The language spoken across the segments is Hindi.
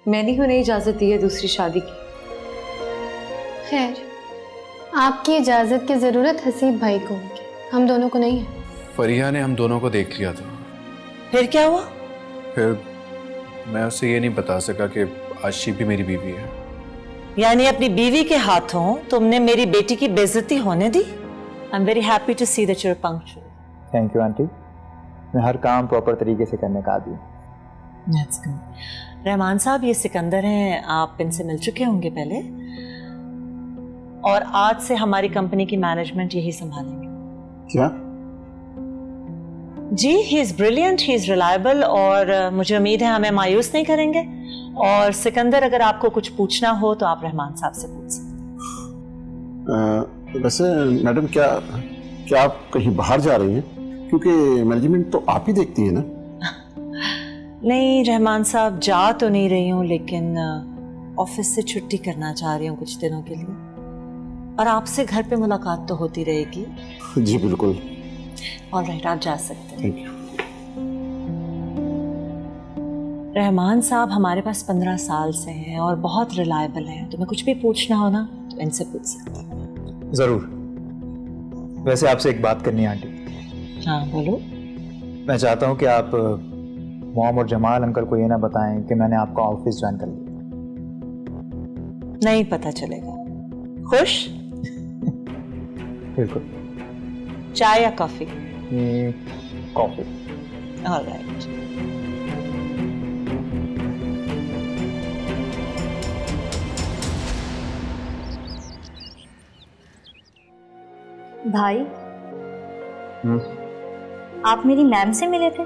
मैंने ही उन्हें इजाजत दी है दूसरी शादी की। खैर, आपकी इजाजत की जरूरत हसीब भाई को होगी, हम दोनों को नहीं है। फरिया ने हम दोनों को देख लिया था। फिर क्या हुआ? फिर मैं उससे ये नहीं बता सका कि आशी भी मेरी बीवी है। यानी अपनी बीवी के हाथों तुमने मेरी बेटी की बेइज्जती होने दी? I am very happy to see that you are punctual. Thank you aunty, मैं हर काम प्रॉपर तरीके से करने का आदी हूँ। That's good. रहमान साहब, ये सिकंदर हैं, आप इनसे मिल चुके होंगे पहले, और आज से हमारी कंपनी की मैनेजमेंट यही संभालेंगे। क्या? जी, he is brilliant, he is reliable, और मुझे उम्मीद है हमें मायूस नहीं करेंगे। और सिकंदर, अगर आपको कुछ पूछना हो तो आप रहमान साहब से पूछ सकते हैं। वैसे मैडम, क्या आप कहीं बाहर जा रही हैं? क्योंकि मैनेजमेंट तो आप ही देखती है ना। नहीं रहमान साहब, जा तो नहीं रही हूँ, लेकिन ऑफिस से छुट्टी करना चाह रही हूँ कुछ दिनों के लिए, और आपसे घर पे मुलाकात तो होती रहेगी। जी बिल्कुल। ऑलराइट, आप जा सकते हैं। Thank you. रहमान साहब हमारे पास 15 साल से हैं और बहुत रिलायबल हैं, तो मैं कुछ भी पूछना हो ना तो इनसे पूछ सकती हूँ। जरूर। वैसे आपसे एक बात करनी है आंटी। हाँ बोलो। मैं चाहता हूँ कि आप मॉम और जमाल अंकल को ये ना बताएं कि मैंने आपका ऑफिस ज्वाइन कर लिया। नहीं पता चलेगा। खुश? बिल्कुल। चाय या कॉफी? कॉफी। ऑलराइट। भाई, आप मेरी मैम से मिले थे?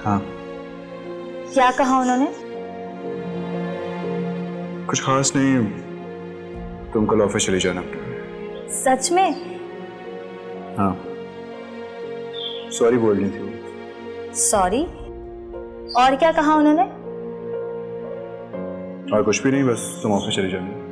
हाँ। क्या कहा उन्होंने? कुछ खास नहीं, तुम कल ऑफिस चली जाना। सच में? हाँ, सॉरी बोलनी थी। सॉरी? और क्या कहा उन्होंने? और कुछ भी नहीं, बस तुम ऑफिस चली जाना।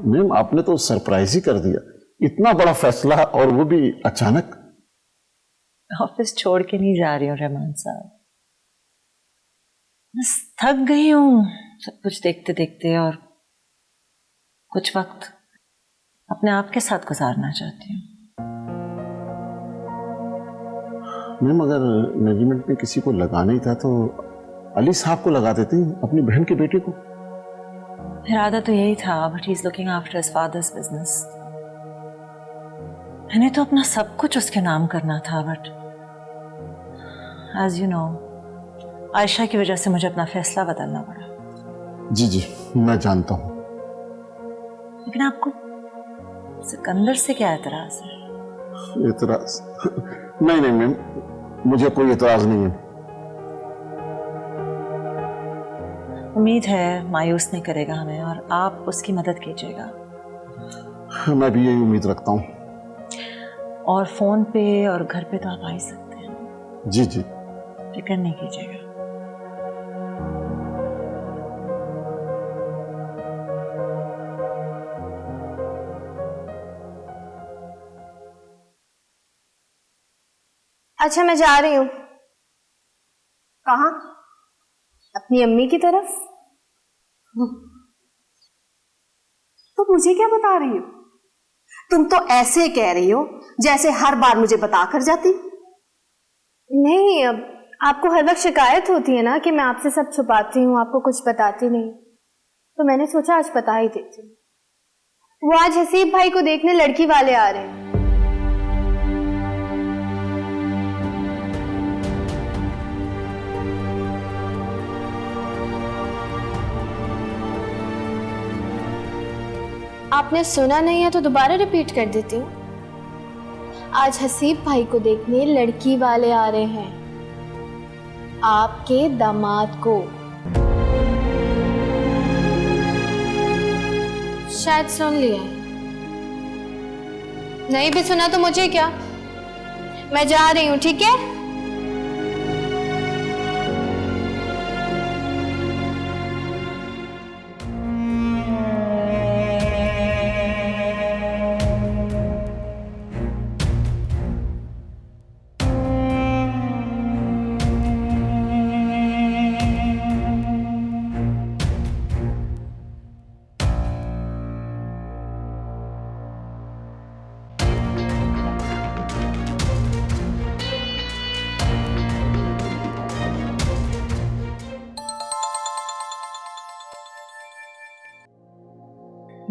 मैम, आपने तो सरप्राइज ही कर दिया, इतना बड़ा फैसला, और वो भी अचानक। ऑफिस छोड़ के नहीं जा रही हूँ रहमान साहब, बस थक गई हूँ सब कुछ देखते देखते, और कुछ वक्त अपने आप के साथ गुजारना चाहती हूँ। मैम, अगर मैनेजमेंट में किसी को लगाना ही था तो अली साहब को लगा देती, अपनी बहन के बेटे को। इरादा तो यही था, but he is looking after his father's business. मैंने तो अपना सब कुछ उसके नाम करना था, but as you know, Ayesha की वजह से मुझे अपना फैसला बदलना पड़ा। जी जी, मैं जानता हूँ। लेकिन आपको सिकंदर से क्या एतराज है? एतराज? नहीं नहीं मैम, मुझे कोई एतराज नहीं है। उम्मीद है मायूस नहीं करेगा हमें, और आप उसकी मदद कीजिएगा। मैं भी यही उम्मीद रखता हूँ। और फोन पे और घर पे तो आप आ ही सकते हैं। जी जी। फिक्र नहीं कीजिएगा। अच्छा, मैं जा रही हूँ। कहाँ? अपनी अम्मी की तरफ। तो मुझे क्या बता रही हो? तुम तो ऐसे कह रही हो जैसे हर बार मुझे बता कर जाती। नहीं, अब आपको हर वक्त शिकायत होती है ना कि मैं आपसे सब छुपाती हूँ, आपको कुछ बताती नहीं, तो मैंने सोचा आज बता ही देती हूँ। वो आज हसीब भाई को देखने लड़की वाले आ रहे हैं। आपने सुना नहीं है तो दोबारा रिपीट कर देती हूँ। आज हसीब भाई को देखने लड़की वाले आ रहे हैं, आपके दामाद को। शायद सुन लिया, नहीं भी सुना तो मुझे क्या, मैं जा रही हूँ, ठीक है?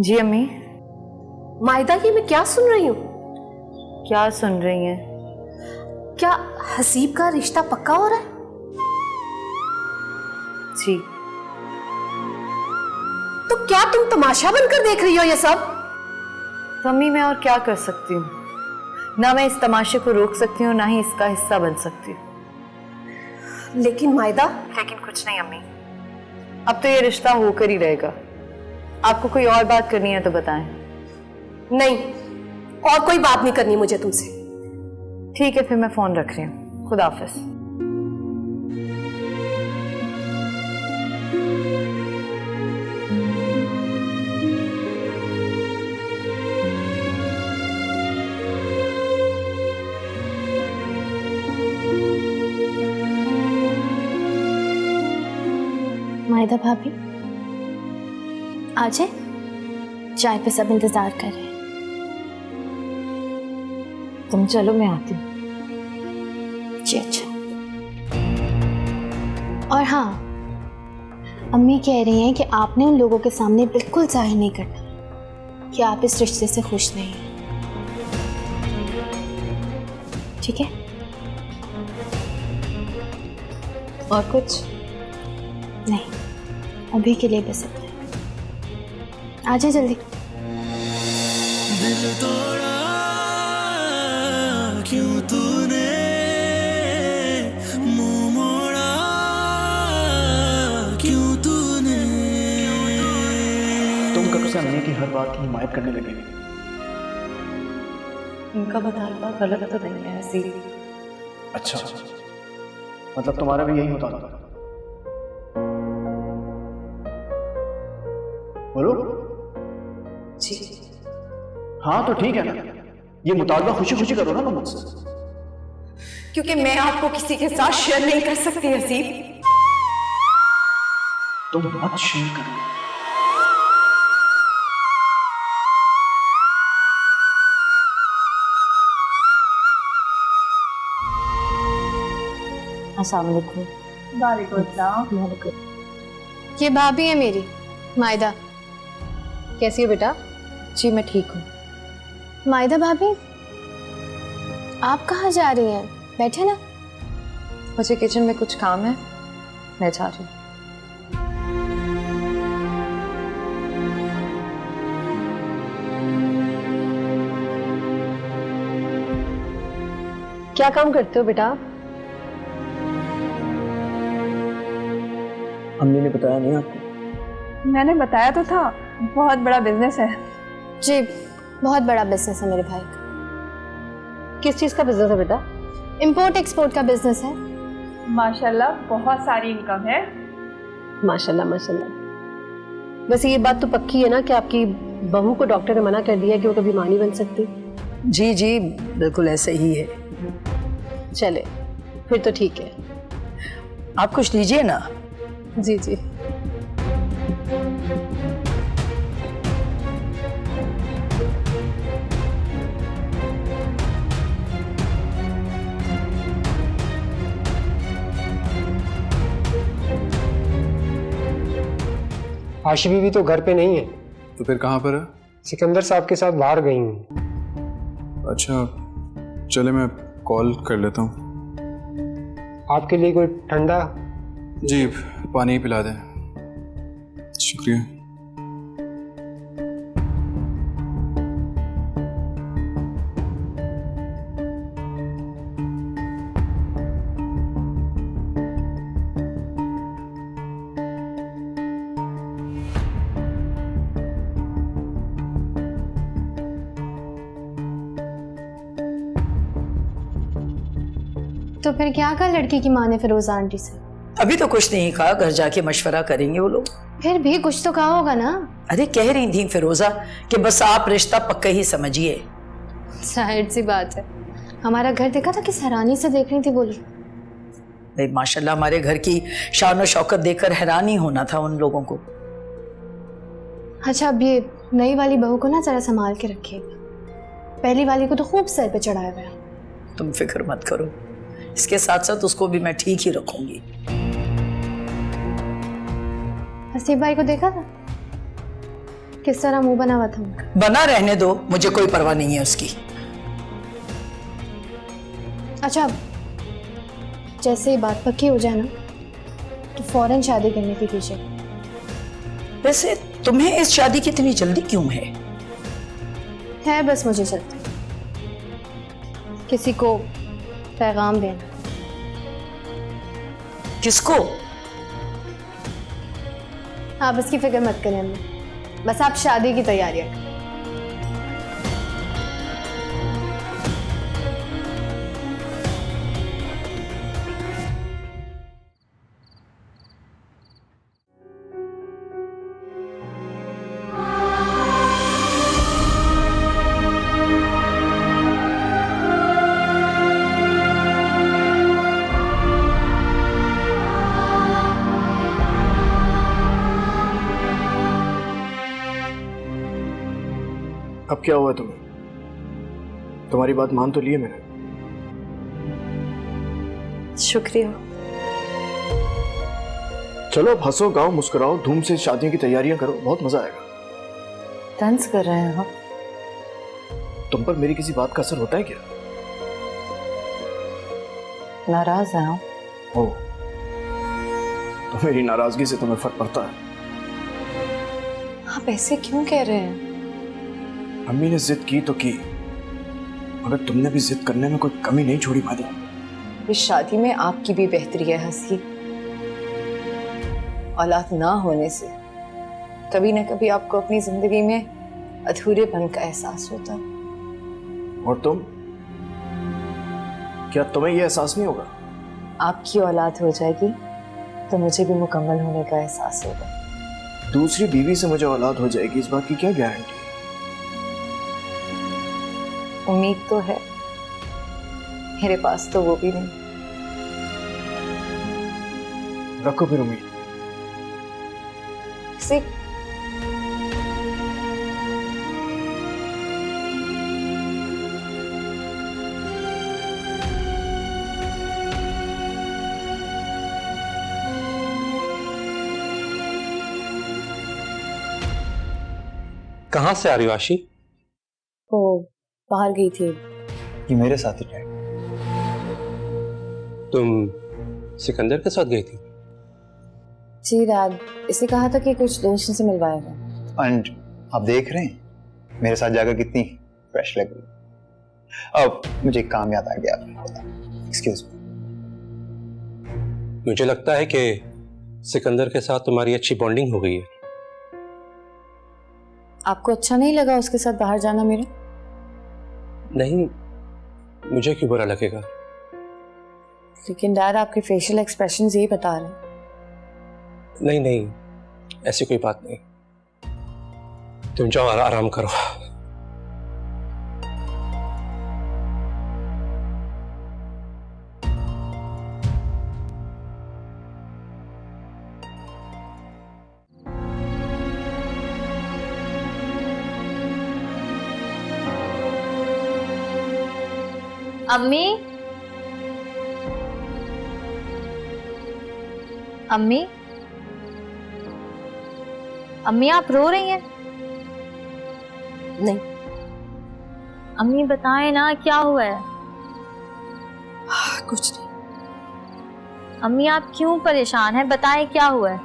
जी अम्मी। मायदा, ये मैं क्या सुन रही हूँ? क्या सुन रही हैं? क्या हसीब का रिश्ता पक्का हो रहा है? जी। तो क्या तुम तमाशा बनकर देख रही हो ये सब? तो अम्मी मैं और क्या कर सकती हूँ? ना मैं इस तमाशे को रोक सकती हूँ, ना ही इसका हिस्सा बन सकती हूँ। लेकिन मायदा, लेकिन कुछ नहीं अम्मी, अब तो ये रिश्ता होकर ही रहेगा। आपको कोई और बात करनी है तो बताएं। नहीं, और कोई बात नहीं करनी मुझे तुमसे। ठीक है, फिर मैं फोन रख रही हूँ। खुदा हाफिज। मायदा भाभी, आ जाए, चाय पे सब इंतजार कर रहे हैं। तुम चलो, मैं आती हूँ। जी अच्छा। और हाँ, अम्मी कह रही हैं कि आपने उन लोगों के सामने बिल्कुल जाहिर नहीं करना कि आप इस रिश्ते से खुश नहीं हैं। ठीक है? और कुछ नहीं, अभी के लिए बस इतना। आ जाए जल्दी। दिल तोड़ा क्यों तूने, मुंह मोड़ा क्यों तूने। तुम कब से अम्मी की हर बात की हिमायत करने लगे? इनका मुतालबा गलत तो नहीं है ऐसी। अच्छा, मतलब तुम्हारा भी यही मुतालबा? बोलो। जी। हाँ तो ठीक है ना, ये मुतालबा खुशी खुशी करो ना मुझसे। क्योंकि मैं आपको किसी के साथ शेयर नहीं कर सकती हसीब। तुम मत शेयर करो। अस्सलाम वालेकुम। वालेकुम सलाम। ये भाभी है मेरी, मायदा। कैसी हो बेटा? जी मैं ठीक हूँ। मायदा भाभी, आप कहाँ जा रही हैं? बैठे ना। मुझे किचन में कुछ काम है, मैं जा रही हूँ। क्या काम करते हो बेटा? अम्मी ने बताया नहीं आपको? मैंने बताया तो था, बहुत बड़ा बिजनेस है। जी, बहुत बड़ा बिजनेस है मेरे भाई का। किस चीज़ का बिजनेस है बेटा? इंपोर्ट एक्सपोर्ट का बिजनेस है। माशाल्लाह बहुत सारी इनकम है। माशाल्लाह माशाल्लाह। वैसे ये बात तो पक्की है ना कि आपकी बहू को डॉक्टर ने मना कर दिया कि वो कभी मां नहीं बन सकती? जी जी बिल्कुल ऐसे ही है। चले, फिर तो ठीक है। आप कुछ लीजिए ना। जी जी। आशिमी भी तो घर पे नहीं है। तो फिर कहाँ पर है? सिकंदर साहब के साथ बाहर गई हूँ। अच्छा चले, मैं कॉल कर लेता हूँ। आपके लिए कोई ठंडा? जी पानी ही पिला दें। शुक्रिया। तो फिर क्या कहा लड़की की माँ ने फिरोजा आंटी से? अभी तो कुछ नहीं कहा, घर जाके मशवरा करेंगे वो लोग। फिर भी कुछ तो कहा होगा ना? अरे कह रही थी फिरोजा कि बस आप रिश्ता पक्का ही समझिए। जाहिर सी बात है, हमारा घर देखा था किस हैरानी से देख रही थी बोली। नहीं माशाल्लाह, हमारे घर की शान और शौकत देखकर हैरान ही होना था उन लोगों को। अच्छा अब ये नई वाली बहू को ना जरा संभाल के रखिएगा, पहली वाली को तो खूब सर पे चढ़ाया गया। तुम फिक्र मत करो, इसके साथ साथ उसको भी मैं ठीक ही रखूंगी। हसीब भाई को देखा था? किस तरह मुंह बना हुआ था उनका? बना रहने दो, मुझे कोई परवाह नहीं है उसकी। अच्छा, जैसे ही बात पक्की हो जाए ना तो फौरन शादी करने की कीजिए। वैसे तुम्हें इस शादी की इतनी जल्दी क्यों है? बस मुझे चलते किसी को पैगाम देना। किसको? आप इसकी फिक्र मत करें अम्मी, बस आप शादी की तैयारियां करें। अब क्या हुआ तुम्हें? तुम्हारी बात मान तो ली है मैंने। शुक्रिया। चलो अब हंसो, गाओ, मुस्कुराओ, धूम से शादियों की तैयारियां करो, बहुत मजा आएगा। तंज कर रहे हैं आप? तुम पर मेरी किसी बात का असर होता है क्या? नाराज हैं आप? ओ, तो मेरी नाराजगी से तुम्हें फर्क पड़ता है? आप ऐसे क्यों कह रहे हैं? अम्मी ने जिद की तो की, मगर तुमने भी जिद करने में कोई कमी नहीं छोड़ी मादी। इस शादी में आपकी भी बेहतरी है हंसी। औलाद ना होने से कभी ना कभी आपको अपनी जिंदगी में अधूरेपन का एहसास होता। और तुम, क्या तुम्हें यह एहसास नहीं होगा? आपकी औलाद हो जाएगी तो मुझे भी मुकम्मल होने का एहसास होगा। दूसरी बीवी से मुझे औलाद हो जाएगी, इस बात की क्या गारंटी है? उम्मीद तो है, मेरे पास तो वो भी नहीं। रखो फिर उम्मीद। से कहाँ से आ रही हो आशी? वो बाहर गई थी। ये मेरे साथ ही रहे। तुम सिकंदर के साथ गई थी? जी डैड, इसे कहा था कि कुछ दोस्तों से मिलवाएगा। एंड आप देख रहे हैं मेरे साथ जाकर कितनी फ्रेश लग रही। अब मुझे एक काम याद आ गया। Excuse me. मुझे लगता है कि सिकंदर के साथ तुम्हारी अच्छी बॉन्डिंग हो गई है। आपको अच्छा नहीं लगा उसके साथ बाहर जाना मेरा? नहीं, मुझे क्यों बुरा लगेगा? लेकिन डैड, आपके फेशियल एक्सप्रेशंस यही बता रहे हैं। नहीं नहीं, ऐसी कोई बात नहीं। तुम जाओ, आराम करो। अम्मी, अम्मी, अम्मी, आप रो रही हैं? नहीं। अम्मी बताएं ना, क्या हुआ है? कुछ नहीं। अम्मी, आप क्यों परेशान हैं? बताएं क्या हुआ है?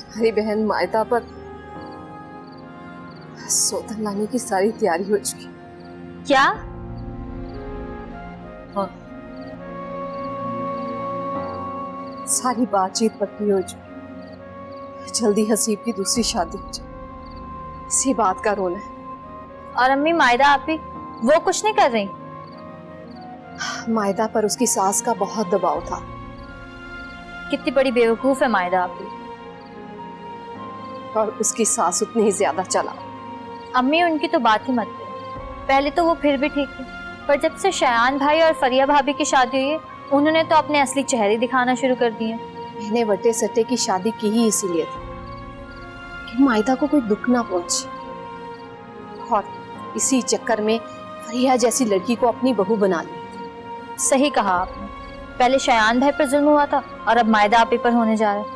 हमारी बहन मायदा पर सौतन लाने की सारी तैयारी हो चुकी। क्या? सारी बातचीत पक्की हो चुकी। जल्दी हसीब की दूसरी शादी हो जाए, इसी बात का रोना है। और अम्मी, मायदा आप ही वो कुछ नहीं कर रही? मायदा पर उसकी सास का बहुत दबाव था। कितनी बड़ी बेवकूफ है मायदा आप ही। और उसकी सास उतनी ही ज्यादा चला। अम्मी, उनकी तो बात ही मत करो। पहले तो वो फिर भी ठीक थी, पर जब से शयान भाई और फरिया भाभी की शादी हुई है, उन्होंने तो अपने असली चेहरे दिखाना शुरू कर दिए। मैंने वटे सट्टे की शादी की ही इसीलिए थी कि मायदा को कोई दुख ना पहुंचे, और इसी चक्कर में फरिया जैसी लड़की को अपनी बहू बना ली। सही कहा आपने। पहले शयान भाई पर जुल्म हुआ था और अब मायदा आप ही पर होने जा रहा है।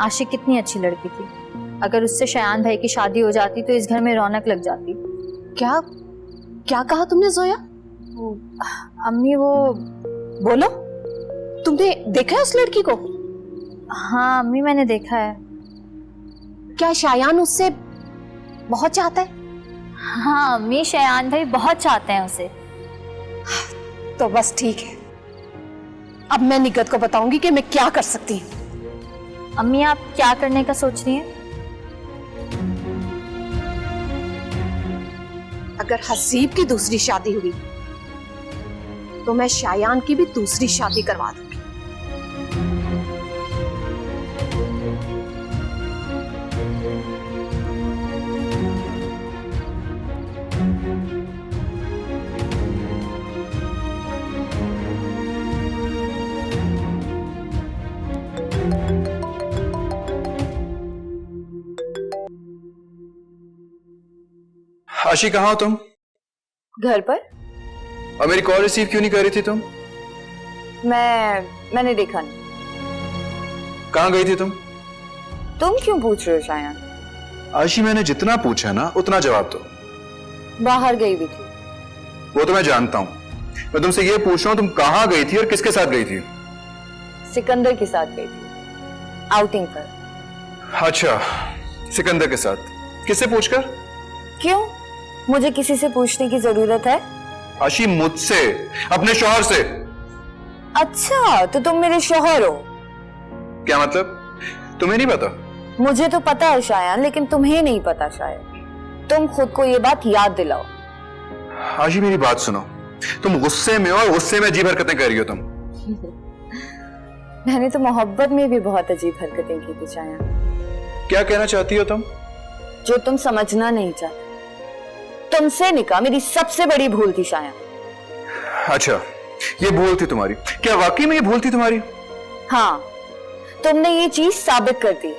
आशिक कितनी अच्छी लड़की थी। अगर उससे शयान भाई की शादी हो जाती तो इस घर में रौनक लग जाती। क्या क्या कहा तुमने जोया? अम्मी वो बोलो, तुमने देखा है उस लड़की को? हाँ अम्मी मैंने देखा है। क्या शायान उससे बहुत चाहता है? हाँ अम्मी शयान भाई बहुत चाहते हैं उसे। तो बस ठीक है, अब मैं निगत को बताऊंगी कि मैं क्या कर सकती हूँ। अम्मी आप क्या करने का सोच रही हैं? अगर हसीब की दूसरी शादी हुई तो मैं शायान की भी दूसरी शादी करवा दूंगी। आशी कहाँ हो तुम? घर पर। और मेरी कॉल रिसीव क्यों नहीं कर रही थी तुम? मैंने देखा नहीं। कहाँ गई थी तुम? तुम क्यों पूछ रहे हो शायन? आशी मैंने जितना पूछा ना उतना जवाब दो। बाहर गई हुई थी। वो तो मैं जानता हूँ, मैं तुमसे ये पूछ रहा हूँ तुम कहाँ गई थी और किसके साथ गई थी? सिकंदर के साथ गई थी, आउटिंग पर। अच्छा, सिकंदर के साथ। किससे पूछकर? क्यों, मुझे किसी से पूछने की जरूरत है? आशी मुझसे, अपने शौहर से। अच्छा तो तुम मेरे शौहर हो? क्या मतलब? तुम्हें नहीं पता? मुझे तो पता है शायन, लेकिन तुम्हें नहीं पता शायद। तुम खुद को ये बात याद दिलाओ। आशी मेरी बात सुनो, तुम गुस्से में हो और गुस्से में अजीब हरकतें कर रही हो तुम। मैंने तो मोहब्बत में भी बहुत अजीब हरकतें की थी शायन। क्या कहना चाहती हो तुम? जो तुम समझना नहीं चाहते। तुमसे निकाह मेरी सबसे बड़ी भूल थी शायन। अच्छा, ये भूल थी तुम्हारी? क्या वाकई में ये भूल थी तुम्हारी? हाँ, तुमने ये चीज साबित कर दी।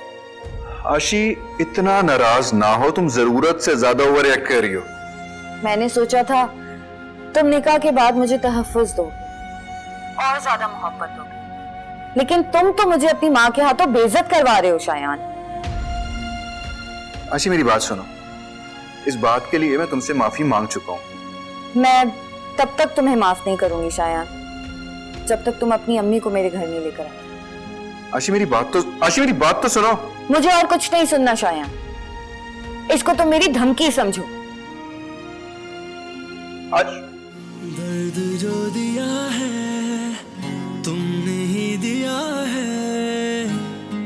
आशी इतना नाराज ना हो, तुम जरूरत से ज्यादा ओवर रिएक्ट कर रही हो। मैंने सोचा था तुम निकाह के बाद मुझे तहफ्फुज दोगे और ज्यादा मोहब्बत दोगे, लेकिन तुम तो मुझे अपनी माँ के हाथों बेइज्जत करवा रहे हो शायन। आशी मेरी बात सुनो, इस बात के लिए मैं तुमसे माफी मांग चुका हूं। मैं तब तक तुम्हें माफ नहीं करूंगी शायन जब तक तुम अपनी अम्मी को मेरे घर नहीं लेकर आए। आशी मेरी बात तो सुनो। मुझे और कुछ नहीं सुनना शायन, इसको तुम मेरी धमकी समझो। दर्द जो दिया है तुमने ही दिया है,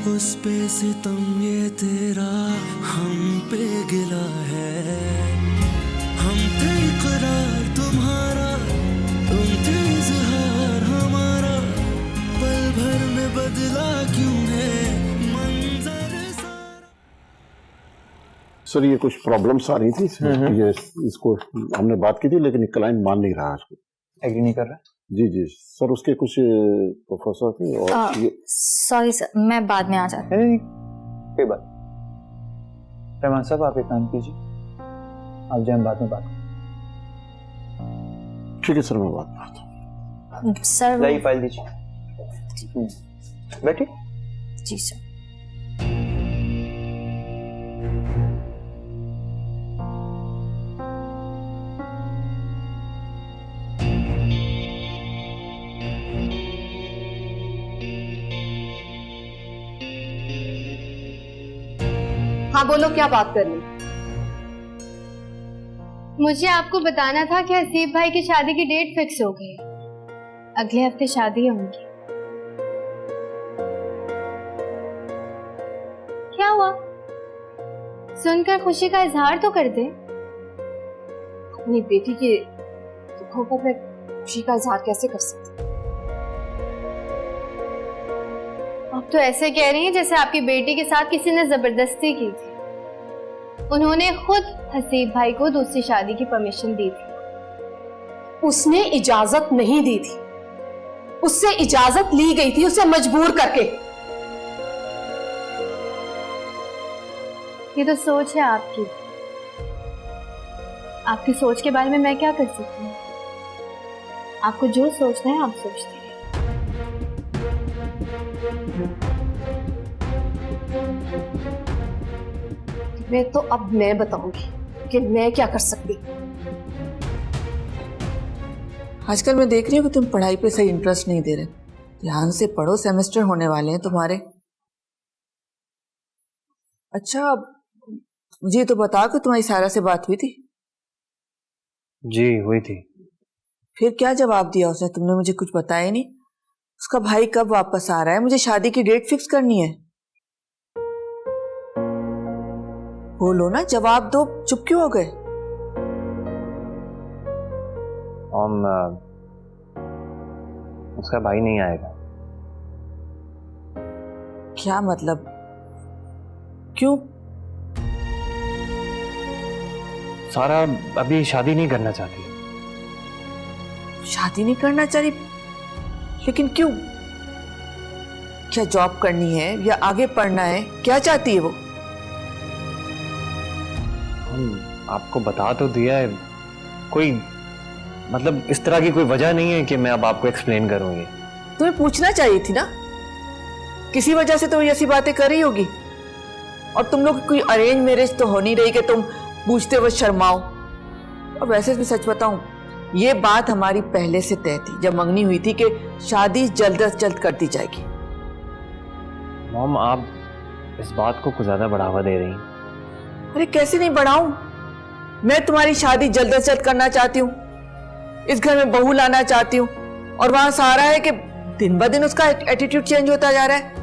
उस पे सितम ये तेरा हम पे गिला है। हम थे इकरार तुम्हारा, तुम थे इजहार हमारा, पल भर में बदला क्यों है मंजर सारा। सर ये कुछ प्रॉब्लम्स आ रही थी, ये इसको हमने बात की थी लेकिन ये क्लाइंट मान नहीं रहा इसको। एग्री नहीं कर रहा? जी जी सर, उसके कुछ प्रोफेसर थे और ये सॉरी सर, मैं बाद में आ जाती। नहीं कोई बात। रहमान साहब आप एक काम कीजिए, आप जाए बाद में बात। ठीक है सर, मैं बात करता हूँ। सर लाइए फाइल दीजिए। बैठिए। जी सर। हाँ बोलो, क्या बात करनी? मुझे आपको बताना था कि हसीब भाई की शादी की डेट फिक्स हो गई है। अगले हफ्ते शादी है उनकी। क्या हुआ? सुनकर खुशी का इजहार तो कर दे। अपनी बेटी के दुखों पर मैं खुशी का इजहार कैसे कर सकती? आप तो ऐसे कह रही हैं जैसे आपकी बेटी के साथ किसी ने जबरदस्ती की थी। उन्होंने खुद हसीब भाई को दूसरी शादी की परमिशन दी थी। उसने इजाजत नहीं दी थी, उससे इजाजत ली गई थी, उसे मजबूर करके। ये तो सोच है आपकी। आपकी सोच के बारे में मैं क्या कर सकती हूँ? आपको जो सोचना है आप सोचते हैं। तुम्हें तो अब मैं बताऊंगी कि मैं क्या कर सकती। आजकल मैं देख रही हूँ कि तुम पढ़ाई पे सही इंटरेस्ट नहीं दे रहे। ध्यान से पढ़ो, सेमेस्टर होने वाले हैं तुम्हारे। अच्छा, मुझे तो बताओ कि तुम्हारी सारा से बात हुई थी? जी हुई थी। फिर क्या जवाब दिया उसने? तुमने मुझे कुछ बताया नहीं। उसका भाई कब वापस आ रहा है? मुझे शादी की डेट फिक्स करनी है। बोलो ना, जवाब दो, चुप क्यों हो गए? उसका भाई नहीं आएगा। क्या मतलब? क्यों? सारा अभी शादी नहीं करना चाहती। शादी नहीं करना चाहती? लेकिन क्यों? क्या जॉब करनी है या आगे पढ़ना है? क्या चाहती है वो? आपको बता तो दिया है, कोई मतलब इस तरह की कोई वजह नहीं है कि मैं अब आपको एक्सप्लेन करूं। ये तुम्हें पूछना चाहिए थी ना, किसी वजह से तो ऐसी बातें कर रही होगी। और तुम लोग कोई अरेंज मैरिज तो हो नहीं रही कि तुम पूछते हुए शर्माओ। और वैसे भी सच बताऊं, ये बात हमारी पहले से तय थी जब मंगनी हुई थी कि शादी जल्द से जल्द कर दी जाएगी। मॉम, आप इस बात को कुछ ज्यादा बढ़ावा दे रही हैं। अरे कैसे नहीं बढ़ाऊं? मैं तुम्हारी शादी जल्द से जल्द करना चाहती हूँ, इस घर में बहू लाना चाहती हूँ। और वहां सारा है कि दिन ब दिन उसका एटीट्यूड चेंज होता जा रहा है।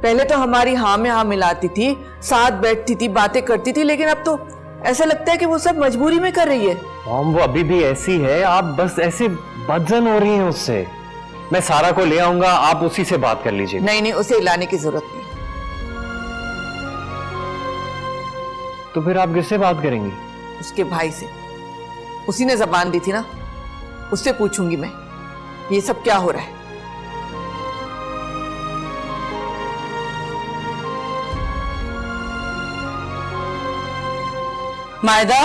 पहले तो हमारी हाँ में हाँ मिलाती थी, साथ बैठती थी, बातें करती थी, लेकिन अब तो ऐसा लगता है कि वो सब मजबूरी में कर रही है। मॉम, वो अभी भी ऐसी है, आप बस ऐसे बदजन हो रही हैं उससे। मैं सारा को ले आऊंगा, आप उसी से बात कर लीजिए। नहीं नहीं, उसे लाने की जरूरत नहीं। तो फिर आप किससे बात करेंगी? उसके भाई से। उसी ने जबान दी थी ना, उससे पूछूंगी मैं ये सब क्या हो रहा है। मायदा,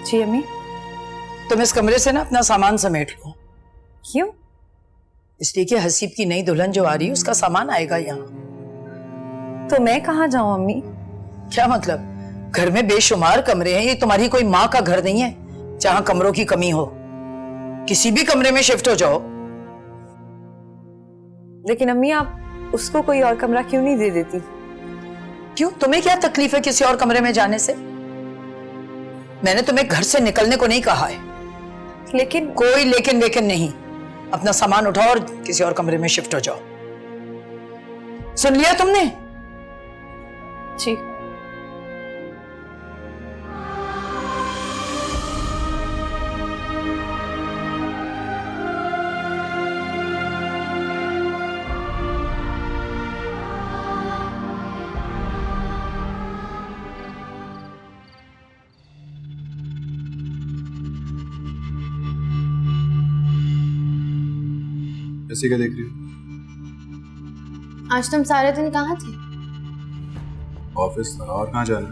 जी अम्मी। तुम इस कमरे से ना अपना सामान समेट लो। क्यों? इसलिए कि हसीब की नई दुल्हन जो आ रही है उसका सामान आएगा यहाँ। तो मैं कहाँ जाऊं अम्मी? क्या मतलब? घर में बेशुमार कमरे हैं, ये तुम्हारी कोई माँ का घर नहीं है जहां कमरों की कमी हो। किसी भी कमरे में शिफ्ट हो जाओ। लेकिन अम्मी, आप उसको कोई और कमरा क्यों नहीं दे देती? क्यों? तुम्हें क्या तकलीफ है किसी और कमरे में जाने से? मैंने तुम्हें घर से निकलने को नहीं कहा है। लेकिन कोई लेकिन नहीं। अपना सामान उठाओ और किसी और कमरे में शिफ्ट हो जाओ। सुन लिया तुमने? जी। ऐसे क्या देख रही हो? आज तुम सारे दिन कहाँ थे? ऑफिस था, और कहाँ जाना?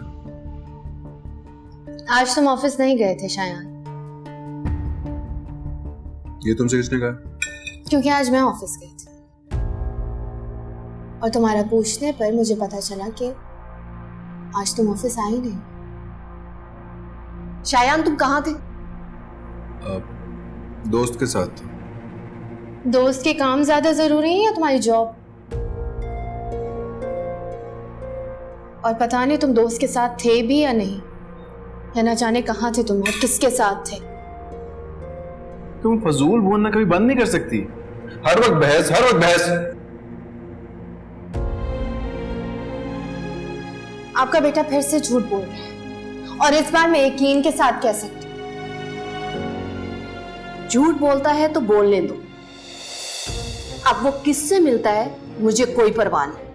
आज तुम ऑफिस नहीं गए थे शायद। ये तुमसे किसने कहा? क्योंकि आज मैं ऑफिस गई थी और तुम्हारा पूछने पर मुझे पता चला कि आज तुम ऑफिस आए नहीं। शायान, तुम कहाँ थे? दोस्त के साथ। दोस्त के काम ज्यादा जरूरी है या तुम्हारी जॉब? और पता नहीं तुम दोस्त के साथ थे भी या नहीं, या ना जाने कहाँ थे तुम और किसके साथ थे। तुम फजूल बोलना कभी बंद नहीं कर सकती। हर वक्त बहस, हर वक्त बहस। आपका बेटा फिर से झूठ बोल रहा है और इस बार मैं यकीन के साथ कह सकती हूँ। झूठ बोलता है तो बोलने दो। अब वो किससे मिलता है मुझे कोई परवाह नहीं।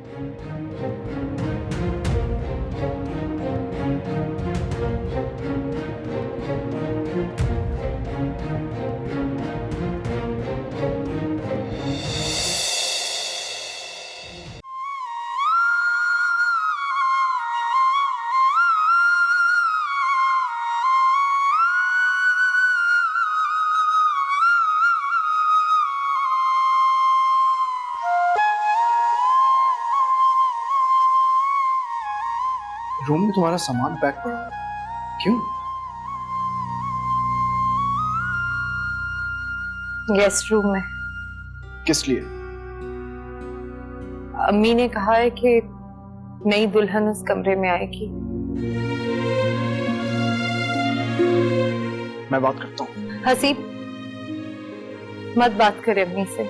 रूम में तुम्हारा सामान पैक पड़ा है। क्यों? गेस्ट रूम में। किस लिए? अम्मी ने कहा है कि नई दुल्हन उस कमरे में आएगी। मैं बात करता हूँ। हसीब, मत बात करे अम्मी से।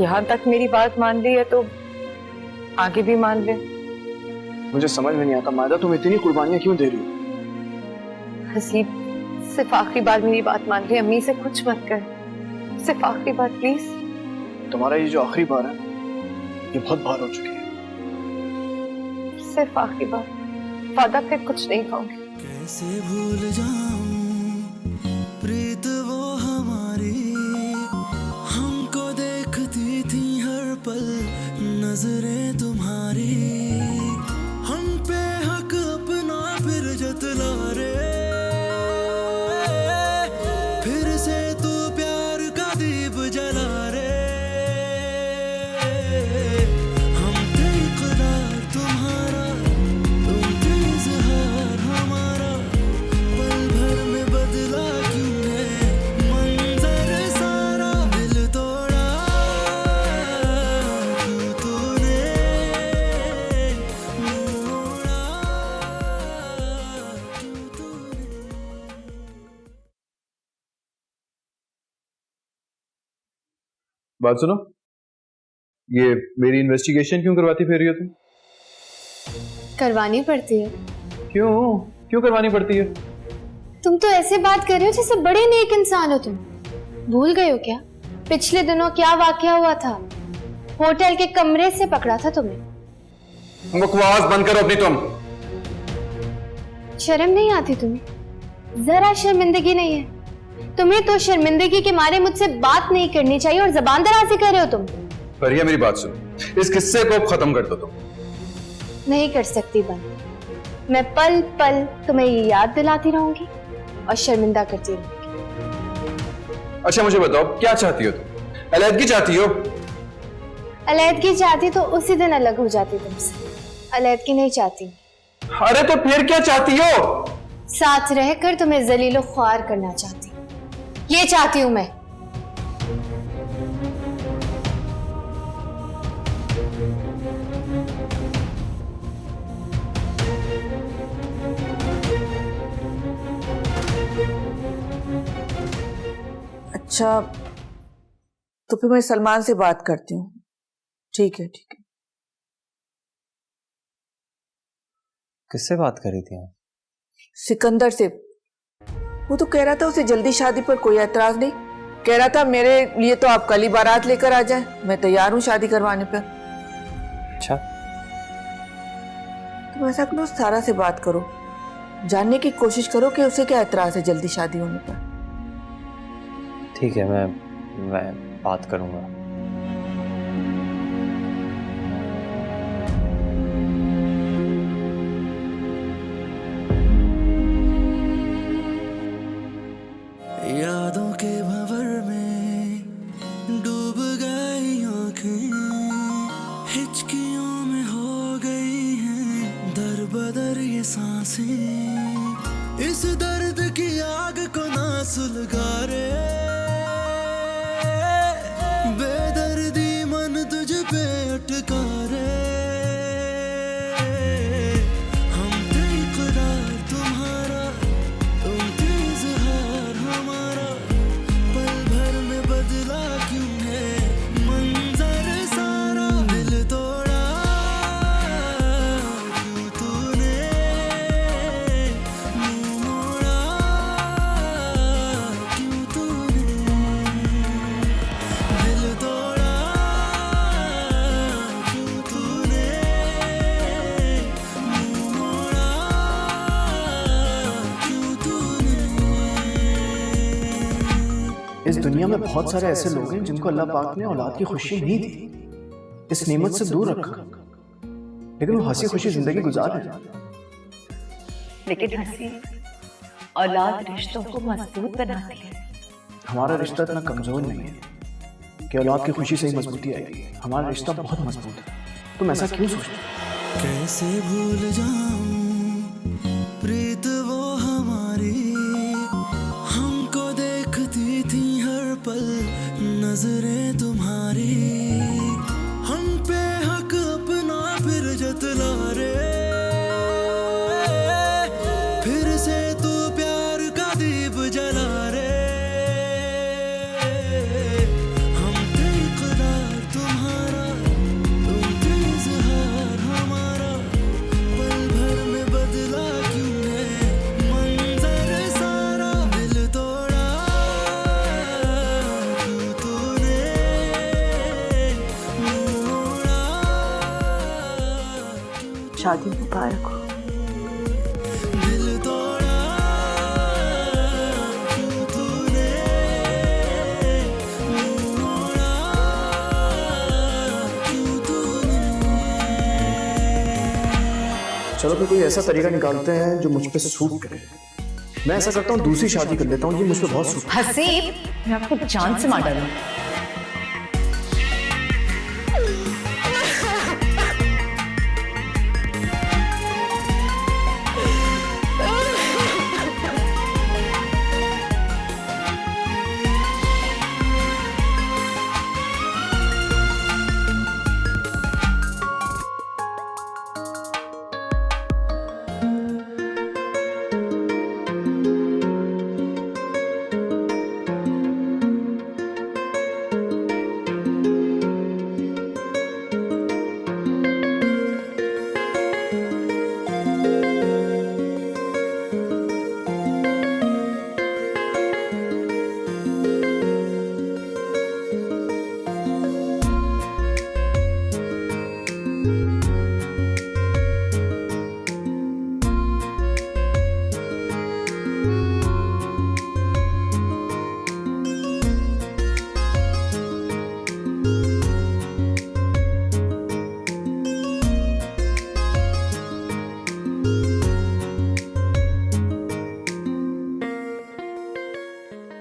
यहां तक मेरी बात मान ली है तो आगे भी मान ले। मुझे समझ में नहीं आता मायदा, तुम इतनी कुर्बानियां क्यों दे रही हो? हसीब, सिर्फ आखिरी बार मेरी बात मान ली। अम्मी से कुछ मत कर, सिर्फ आखिरी बार प्लीज। तुम्हारा ये जो आखिरी बार है ये बहुत बार हो चुकी है। सिर्फ आखिरी बार, वादा फिर कुछ नहीं खाऊंगी। कैसे भूल जाऊं प्रीत वो हमारी, हमको देखती थी हर पल नजरें तुम्हारी, हम पे हक अपना फिर जतला रे, फिर से तू प्यार का दीप जला रे, हम थे इकरार तुम्हारा, तुम थे इज़हार हमारा, पल भर में बदला क्यों है मंजर सारा, दिल तोड़ा क्यों तूने, मुँह मोड़ा क्यों तूने। बात सुनो, ये मेरी इन्वेस्टिगेशन क्यों करवाती फिर रही हो तुम? करवानी पड़ती है। क्यों क्यों करवानी पड़ती है? तुम तो ऐसे बात कर रहे हो जैसे बड़े नेक इंसान हो तुम। भूल गए हो क्या पिछले दिनों क्या वाकया हुआ था? होटल के कमरे से पकड़ा था तुम्हें। बकवास बंद करो अपनी तुम। शर्म नहीं आती तुम्हें? जरा शर्मिंदगी नहीं है तुम्हें? तो शर्मिंदगी के मारे मुझसे बात नहीं करनी चाहिए और जबान दराजी कर रहे हो तुम। फरिया मेरी बात सुनो, इस किस्से को खत्म कर दो तुम। नहीं कर सकती बंद। मैं पल पल तुम्हें ये याद दिलाती रहूंगी और शर्मिंदा करती रहूंगी। अच्छा मुझे बताओ, क्या चाहती हो तुम? अलैदगी चाहती हो? अलैदगी चाहती तो उसी दिन अलग हो जाती तुमसे। अलैदगी नहीं चाहती। अरे तो फिर क्या चाहती हो? साथ रहकर तुम्हें जलीलो ख्वार करना चाहती, ये चाहती हूं मैं। अच्छा तो फिर मैं सलमान से बात करती हूँ। ठीक है ठीक है। किससे बात करी थी आप? सिकंदर से। वो तो कह रहा था उसे जल्दी शादी पर कोई ऐतराज नहीं। कह रहा था मेरे लिए तो आप कल ही बारात लेकर आ जाएं, मैं तैयार हूँ शादी करवाने पर। अच्छा तुम ऐसा करो, सारा से बात करो, जानने की कोशिश करो कि उसे क्या ऐतराज है जल्दी शादी होने पर। ठीक है, मैं बात करूंगा। यादों के भंवर में डूब गई आंखें, हिचकियों में हो गई हैं दर बदर ये सांसें, इस दर्द की आग को ना सुलगा रे, बेदर्दी मन तुझ पे अटका रे, हम थे इकरार तुम्हारा, तुम थे इज़हार हमारा, पल भर में बदला क्यों है मंजर सारा, दिल तोड़ा क्यों तूने, मुँह मोड़ा क्यों तूने, दिल तोड़ा क्यों तूने, मुँह मोड़ा क्यों तूने। इस दुनिया में बहुत सारे ऐसे लोग हैं जिनको अल्लाह पाक ने औलाद की खुशी नहीं दी, इस नेमत से दूर रखा, लेकिन वो हंसी खुशी जिंदगी गुजार रहे हैं। लेकिन हंसी औलाद रिश्तों को मजबूत बनाती है। हमारा रिश्ता इतना कमजोर नहीं है कि औलाद की खुशी से ही मजबूती आएगी। हमारा रिश्ता बहुत मजबूत है। तुम ऐसा क्यों सोचते हो? कैसे भूल जाऊं प्रीत वो हमारी, हमको देखती थी हर पल नजरें तुम्हारी, हम पे हक अपना फिर जतला रे, फिर से तू प्यार का दीप जला रे, हम थे इकरार तुम्हारा, तुम थे इज़हार हमारा, पल भर में बदला क्यों है मंजर सारा, दिल तोड़ा क्यों तूने, मुँह मोड़ा। शादी मुबारक हो। दिल तोड़ा क्यों तूने, मुँह मोड़ा क्यों तूने। चलो फिर कोई ऐसा तरीका निकालते हैं जो मुझ पे सूट करे। मैं ऐसा करता हूँ दूसरी शादी कर लेता हूँ, ये मुझ पे बहुत सूट। हसीब, मैं आपको जान से मार डालूं।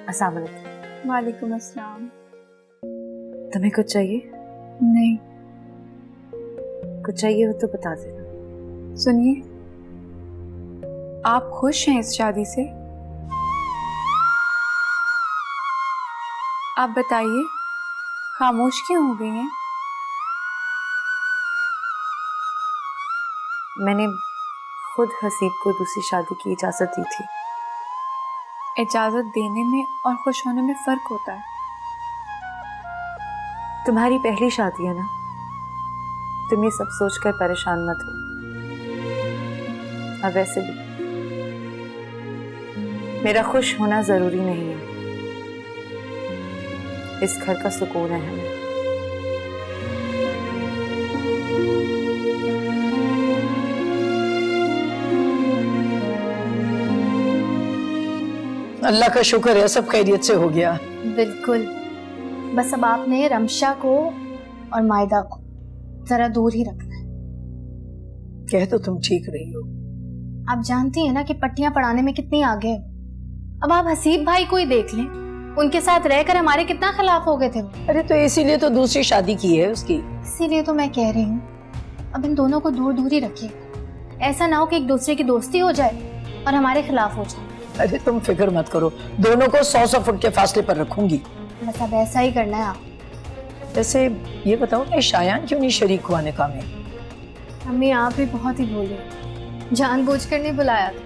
अस्सलाम वालेकुम। वालेकुम अस्सलाम। तुम्हें कुछ चाहिए? नहीं। कुछ चाहिए हो तो बता देना। सुनिए, आप खुश हैं इस शादी से? आप बताइए, खामोश क्यों हो गई हैं? मैंने खुद हसीब को दूसरी शादी की इजाजत दी थी। इजाजत देने में और खुश होने में फर्क होता है। तुम्हारी पहली शादी है ना, तुम ये सब सोचकर परेशान मत हो। और वैसे भी मेरा खुश होना जरूरी नहीं है, इस घर का सुकून है हमें। अल्लाह का शुक्र है सब खैरियत से हो गया। बिल्कुल, बस अब आपने रमशा को और मायदा को जरा दूर ही रखना है। कह तो तुम ठीक रही हो। आप जानती हैं ना कि पट्टियां पढ़ाने में कितनी आगे है। अब आप हसीब भाई को ही देख लें, उनके साथ रहकर हमारे कितना खिलाफ हो गए थे। अरे तो इसीलिए तो दूसरी शादी की है उसकी। इसीलिए तो मैं कह रही हूँ, अब इन दोनों को दूर दूर ही रखिए। ऐसा ना हो कि एक दूसरे की दोस्ती हो जाए और हमारे खिलाफ हो जाए। अरे तुम फिक्र मत करो, दोनों को 100 फुट के फासले पर रखूंगी। बस अब ऐसा ही करना है आप। वैसे ये बताओ कि शायान क्यों नहीं शरीक हुआ निकाह में? मम्मी आप भी बहुत ही भोले, जानबूझकर नहीं बुलाया था।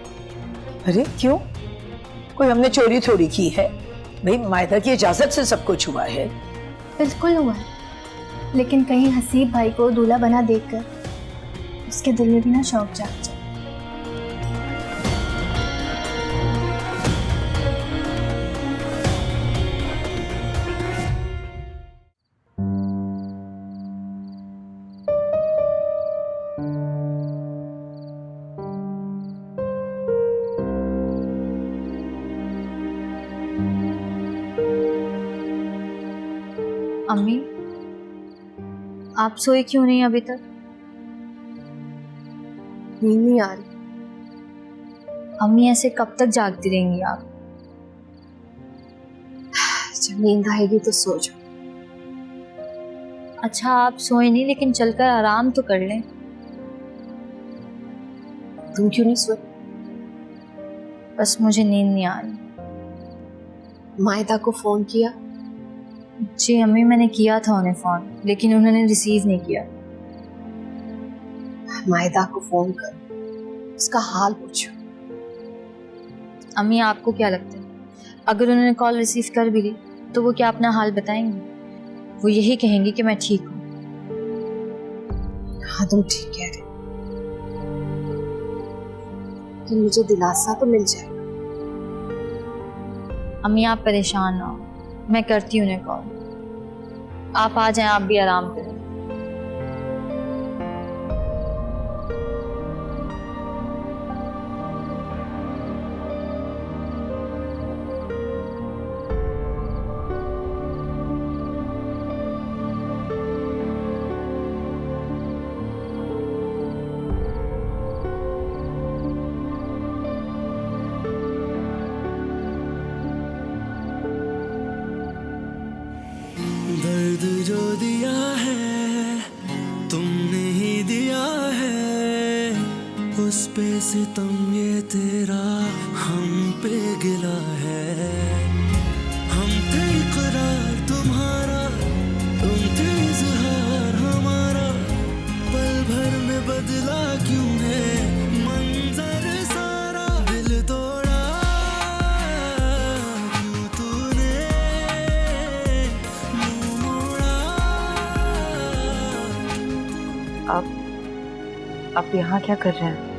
अरे क्यों? कोई हमने चोरी थोड़ी की है भाई, मायदा की इजाजत से सब कुछ हुआ है। बिल्कुल हुआ है, लेकिन कहीं हसीब भाई को दूल्हा बना देखकर उसके दिल में भी ना शौक जाग जाए। अम्मी, आप सोए क्यों नहीं अभी तक? नींद नहीं आ रही। अम्मी ऐसे कब तक जागती रहेंगी आप? जब नींद आएगी तो सो जाओ। अच्छा आप सोए नहीं, लेकिन चलकर आराम तो कर लें। तुम क्यों नहीं सोई? बस मुझे नींद नहीं आ रही। मायदा को फोन किया? जी अम्मी, मैंने किया था उन्हें फ़ोन, लेकिन उन्होंने रिसीव नहीं किया। मायदा को फोन कर, उसका हाल पूछो। अम्मी, आपको क्या लगता है अगर उन्होंने कॉल रिसीव कर भी ली तो वो क्या अपना हाल बताएंगे? वो यही कहेंगे कि मैं ठीक हूँ। हाँ तुम ठीक कह रहे हो, लेकिन मुझे दिलासा तो मिल जाएगा। अम्मी आप परेशान ना हो, मैं करती हूँ उन्हें कॉल। आप आ जाएं, आप भी आराम करें। दर्द जो दिया है तुमने ही दिया है, उस पे सितम ये तेरा हम पे गिला है। हम थे इकरार तुम्हारा, तुम थे इजहार हमारा, पल भर में बदला क्यों है मंजर सारा। दिल तोड़ा क्यों तूने, आप यहाँ क्या कर रहे हैं?